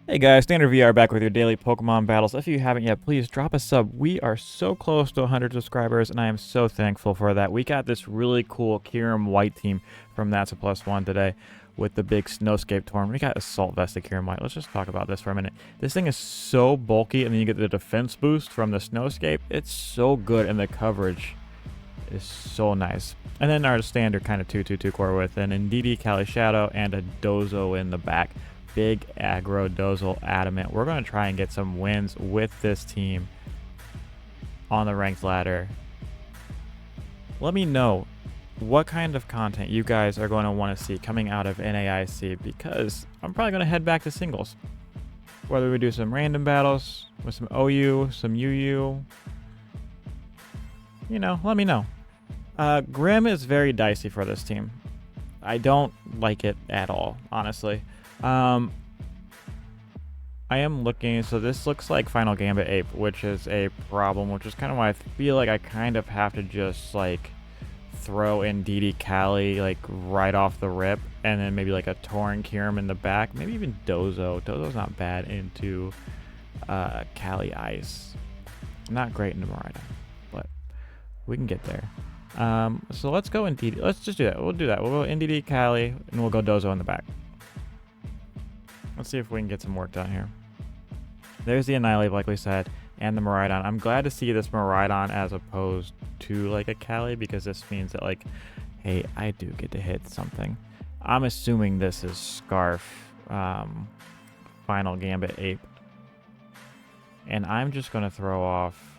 Hey guys, StandardVR back with your daily Pokemon battles. If you haven't yet, please drop a sub. We are so close to 100 subscribers, and I am so thankful for that. We got this really cool Kyurem White team from That's a Plus One today with the big Snowscape tournament. We got Assault Vested Kyurem White. Let's just talk about this for a minute. This thing is so bulky, and then you get the defense boost from the Snowscape. It's so good, and the coverage is so nice. And then our standard kind of 2-2-2 core with an Indeedee, Cali Shadow, and a Dozo in the back. Big aggro Dozel adamant. We're going to try and get some wins with this team on the ranked ladder. Let me know what kind of content you guys are going to want to see coming out of NAIC, because I'm probably going to head back to singles. Whether we do some random battles with some OU, some UU, let me know. Grim is very dicey for this team. I don't like it at all, honestly. I am looking, so this looks like Final Gambit Ape, which is a problem, which is kind of why I feel like I kind of have to just like throw in Indeedee Cali like right off the rip, and then maybe like a Tauren Kyurem in the back, maybe even Dozo. Dozo's not bad into Cali Ice. Not great into Miraidon, but we can get there. So let's go Indeedee. Let's just do that. We'll do that. We'll go Indeedee Cali, and we'll go Dozo in the back. Let's see if we can get some work done here. There's the Annihilate, like we said, and the Miraidon. I'm glad to see this Miraidon as opposed to like a Cali, because this means that like, hey, I do get to hit something. I'm assuming this is Scarf, Final Gambit Ape. And I'm just going to throw off...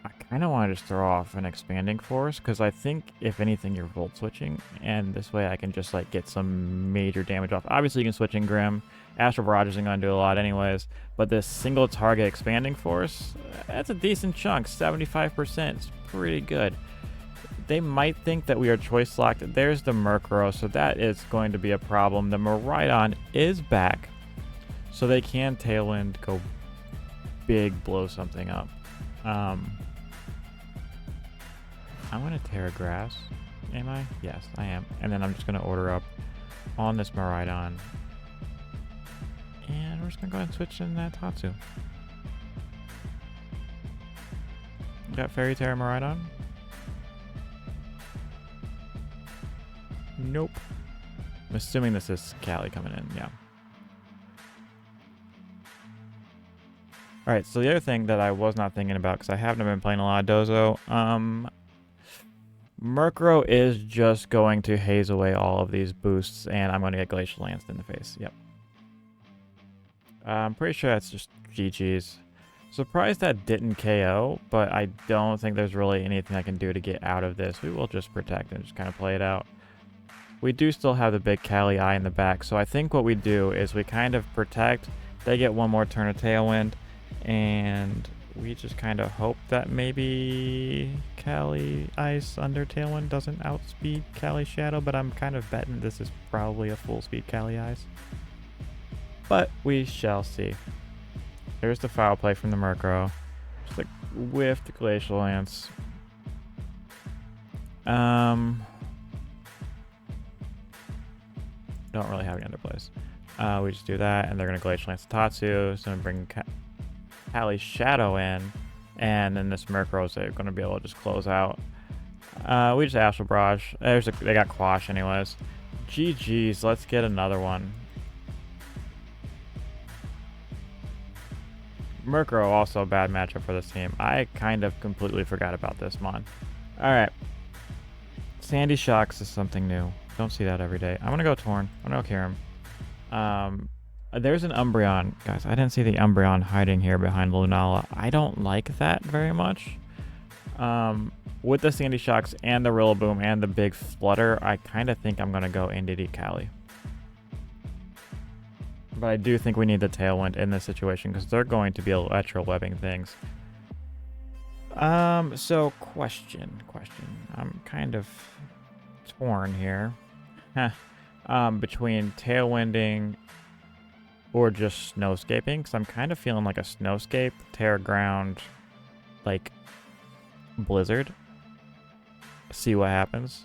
I kind of want to just throw off an Expanding Force, because I think, if anything, you're Volt Switching, and this way I can just like get some major damage off. Obviously, you can switch in Grim. Astral Barrage isn't going to do a lot anyways, but this single target Expanding Force, that's a decent chunk. 75%. It's pretty good. They might think that we are choice locked. There's the Murkrow, so that is going to be a problem. The Miraidon is back, so they can Tailwind, go big, blow something up. I'm going to Terra Grass. Am I? Yes, I am. And then I'm just going to order up on this Miraidon. And we're just going to go ahead and switch in that Tatsu. Got Fairy Terra Miraidon. Nope. I'm assuming this is Cali coming in. Yeah. Alright, so the other thing that I was not thinking about, because I haven't been playing a lot of Dozo, Murkrow is just going to haze away all of these boosts, and I'm going to get Glacial Lance in the face. Yep. I'm pretty sure that's just GG's. Surprised that didn't KO, but I don't think there's really anything I can do to get out of this. We will just protect and just kind of play it out. We do still have the big Cali Eye in the back, so I think what we do is we kind of protect. They get one more turn of Tailwind, and we just kind of hope that maybe Cali Ice under Tailwind doesn't outspeed Cali Shadow, but I'm kind of betting this is probably a full speed Cali Ice. But we shall see. There's the foul play from the Murkrow. Just like whiff the Glacial Lance. Don't really have any underplays. We just do that, and they're going to Glacial Lance Tatsu, so I'm going to bring Cali Shadow in, and then this Murkrow is going to be able to just close out. We just Astral Barrage. They got Quash anyways. GG's, let's get another one. Murkrow also a bad matchup for this team. I kind of completely forgot about this mon. Alright. Sandy Shocks is something new. Don't see that every day. I'm going to go Torn. I'm going to go Kyurem. There's an Umbreon. Guys, I didn't see the Umbreon hiding here behind Lunala. I don't like that very much. With the Sandy Shocks and the Rillaboom and the big Flutter, I kind of think I'm going to go Indeedee Cali. But I do think we need the Tailwind in this situation, because they're going to be electro-webbing things. So question. I'm kind of torn here. Between Tailwinding or just Snowscaping, because I'm kind of feeling like a Snowscape, Terra Ground, like Blizzard. See what happens.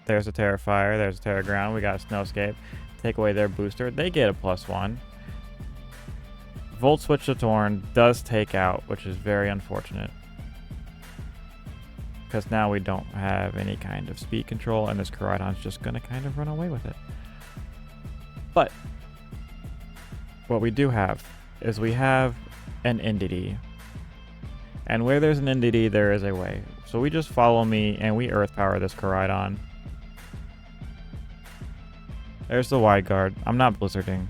There's a Terra Fire, there's a Terra Ground, we got a Snowscape. Take away their booster, they get a +1. Volt switch to Torn does take out, which is very unfortunate. Because now we don't have any kind of speed control, and this Koraidon's just going to kind of run away with it. But what we do have is we have an NDD. And where there's an NDD, there is a way. So we just follow me, and we Earth Power this Koraidon. There's the wide guard. I'm not blizzarding.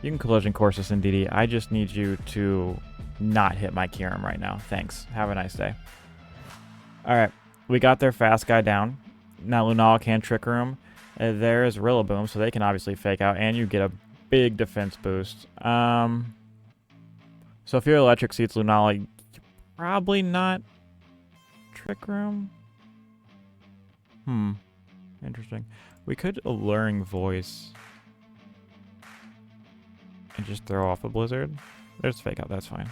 You can collision course this NDD. I just need you to not hit my Kyurem right now. Thanks. Have a nice day. Alright, we got their fast guy down. Now Lunala can Trick Room. There is Rillaboom, so they can obviously fake out, and you get a big defense boost. So if you're Electric Seeds Lunala, probably not Trick Room. Interesting. We could Alluring Voice and just throw off a Blizzard. There's fake out, that's fine.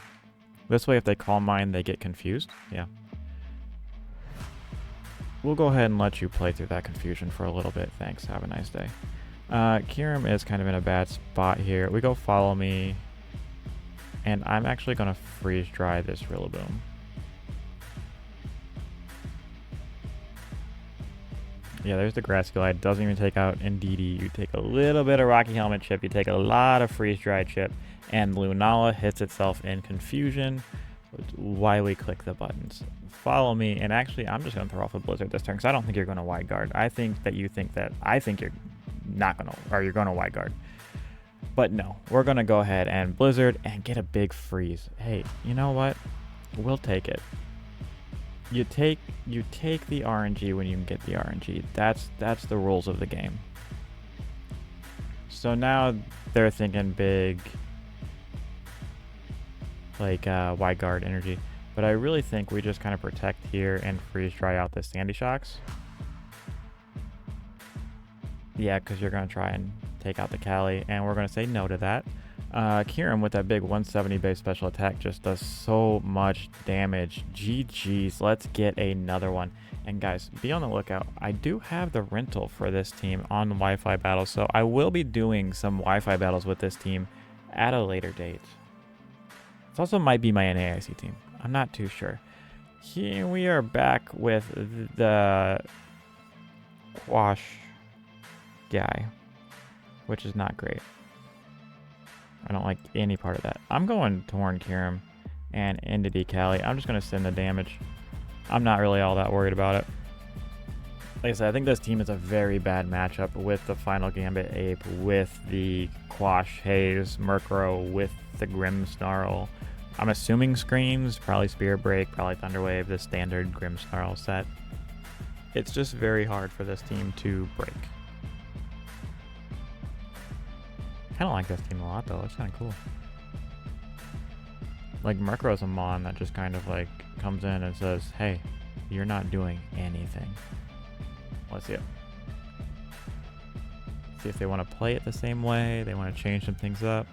This way, if they Calm Mind, they get confused. Yeah. We'll go ahead and let you play through that confusion for a little bit. Thanks. Have a nice day. Kyurem is kind of in a bad spot here. We go Follow Me. And I'm actually going to Freeze Dry this Rillaboom. Yeah, there's the Grass Glide. Doesn't even take out NDD. You take a little bit of Rocky Helmet chip. You take a lot of Freeze Dry chip. And Lunala hits itself in confusion. Why we click the buttons. Follow me, and actually I'm just going to throw off a Blizzard this turn because I don't think you're going to wide guard. I think that you think that I think you're not going to, or you're going to wide guard. But no, we're going to go ahead and Blizzard and get a big freeze. Hey, you know what? We'll take it. You take the RNG when you can get the RNG. That's the rules of the game. So now they're thinking big, like wide guard energy. But I really think we just kind of protect here and freeze dry out the Sandy Shocks. Yeah, because you're going to try and take out the Cali, and we're going to say no to that. Kyurem with that big 170 base special attack just does so much damage. GG's, let's get another one. And guys, be on the lookout. I do have the rental for this team on Wi-Fi battles, so I will be doing some Wi-Fi battles with this team at a later date. This also might be my NAIC team. I'm not too sure. Here we are back with the Quash guy, which is not great. I don't like any part of that. I'm going Torn Kyurem and NDD Cali. I'm just going to send the damage. I'm not really all that worried about it. Like I said, I think this team is a very bad matchup with the Final Gambit Ape, with the Quash Haze, Murkrow, with the Grimmsnarl. I'm assuming Screams, probably Spirit Break, probably Thunderwave, the standard Grimmsnarl set. It's just very hard for this team to break. Kind of like this team a lot though, it's kind of cool. Like Murkrow's a Mon that just kind of like comes in and says, hey, you're not doing anything. Let's see it. See if they want to play it the same way, they want to change some things up.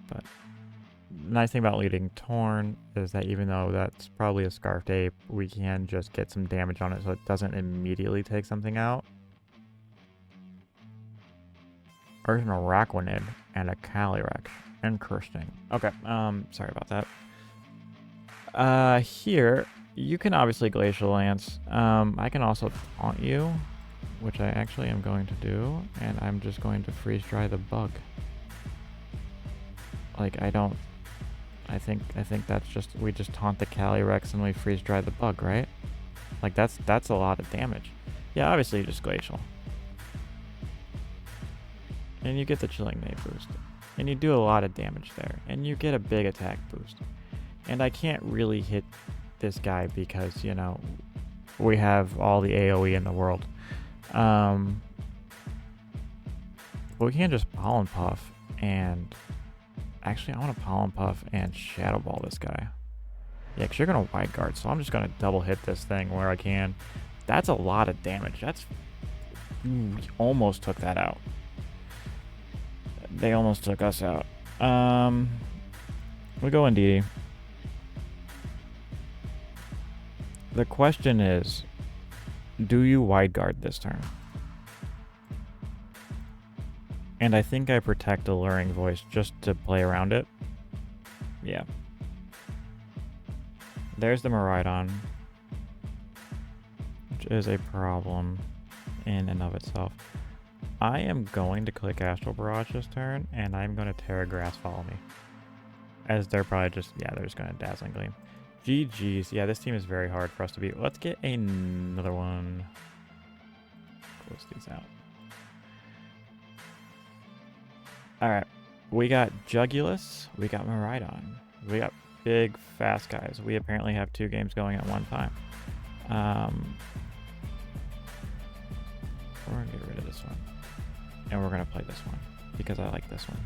But nice thing about leading Torn is that even though that's probably a Scarfed Ape, we can just get some damage on it so it doesn't immediately take something out. Original Rakwanid and a Calyrex. Interesting. Okay, sorry about that. Here, you can obviously Glacial Lance. I can also taunt you, which I actually am going to do, and I'm just going to freeze dry the bug. Like, I think that's just, we just taunt the Calyrex and we freeze dry the bug, right? Like, that's a lot of damage. Yeah, obviously you just Glacial. And you get the Chilling Nade boost. And you do a lot of damage there. And you get a big attack boost. And I can't really hit this guy because, you know, we have all the AoE in the world. We can just Pollen Puff and... Actually, I want to Pollen Puff and Shadow Ball this guy. Yeah, because you're going to Wide Guard, so I'm just going to double hit this thing where I can. That's a lot of damage. That's... we almost took that out. They almost took us out. We go NDD. The question is, Do you wide guard this turn? And I think I protect Alluring Voice just to play around it. Yeah. There's the Miraidon, which is a problem in and of itself. I am going to click Astral Barrage this turn, and I'm going to Terra Grass Follow Me. As they're probably just, yeah, they're just going to Dazzling Gleam. GG's. Yeah, this team is very hard for us to beat. Let's get another one. Close these out. Alright. We got Jugulus. We got Miraidon. We got big, fast guys. We apparently have 2 games going at one time. We're going to get rid of this one. And we're going to play this one because I like this one.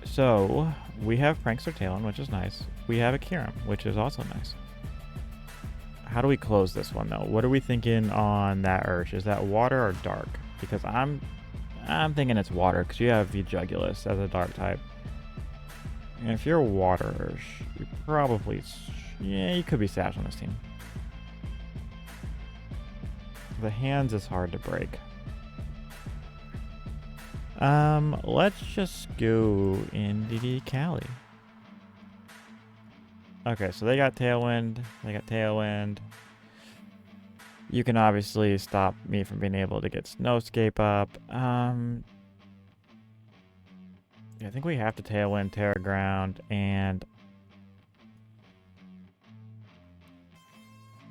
So, we have Prankster Talon, which is nice. We have a Kyurem, which is also nice. How do we close this one, though? What are we thinking on that Ursh? Is that water or dark? Because I'm thinking it's water, because you have Jugulus as a dark type. And if you're water Ursh, you probably... yeah, you could be Sash on this team. The hands is hard to break. Let's just go into Cali. Okay, so they got Tailwind. They got Tailwind. You can obviously stop me from being able to get Snowscape up. Yeah, I think we have to Tailwind, Terra Ground, and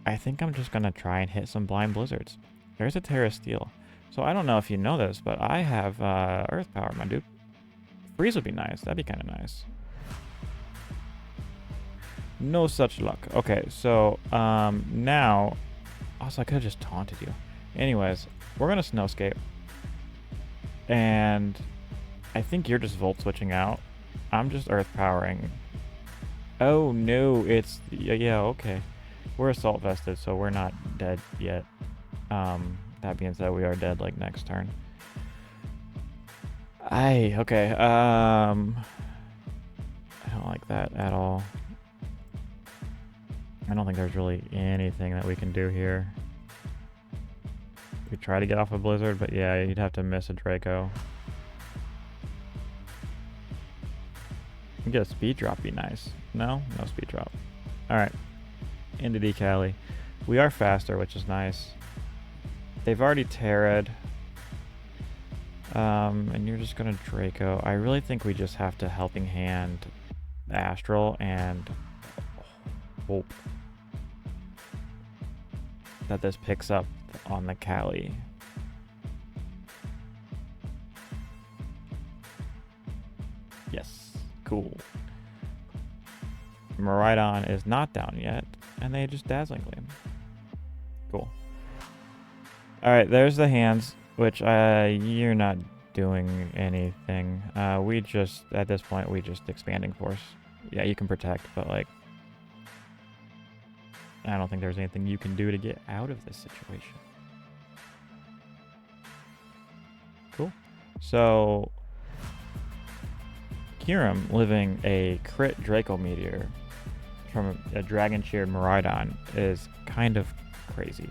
I think I'm just gonna try and hit some Blind Blizzards. There's a Terra Steel. So I don't know if you know this, but I have Earth Power, my dude. Freeze would be nice. That'd be kind of nice. No such luck. Okay, so now... also, I could have just taunted you. Anyways, we're going to Snowscape. And I think you're just Volt Switching out. I'm just Earth Powering. Oh, no. It's... yeah, okay. We're Assault Vested, so we're not dead yet. That being said, we are dead like next turn. Okay. I don't like that at all. I don't think there's really anything that we can do here. We try to get off a Blizzard, but yeah, you'd have to miss a Draco. Get a speed drop, be nice. No speed drop. Alright. Into Decali. We are faster, which is nice. They've already Terra'd. And you're just gonna Draco. I really think we just have to Helping Hand Astral and hope that this picks up on the Cali. Yes, cool. Miraidon is not down yet, and they just Dazzling Gleam. Cool. Alright, there's the hands, which you're not doing anything. We just, at this point, we just Expanding Force. Yeah, you can protect, but like, I don't think there's anything you can do to get out of this situation. Cool. So, Kyurem living a crit Draco Meteor from a Dragon Cheered Miraidon is kind of crazy.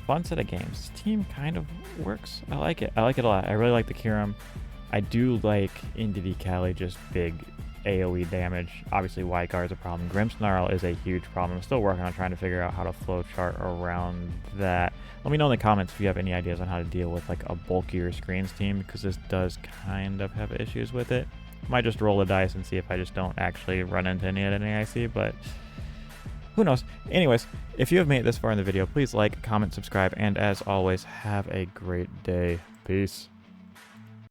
Fun set of games. This team kind of works. I like it. I like it a lot. I really like the Kyurem. I do like Indie Cali, just big AoE damage. Obviously, Wide Guard is a problem. Grimmsnarl is a huge problem. I'm still working on trying to figure out how to flowchart around that. Let me know in the comments if you have any ideas on how to deal with like a bulkier screens team, because this does kind of have issues with it. Might just roll the dice and see if I just don't actually run into any at NAIC, but who knows? Anyways, if you have made it this far in the video, please like, comment, subscribe, and as always, have a great day. Peace.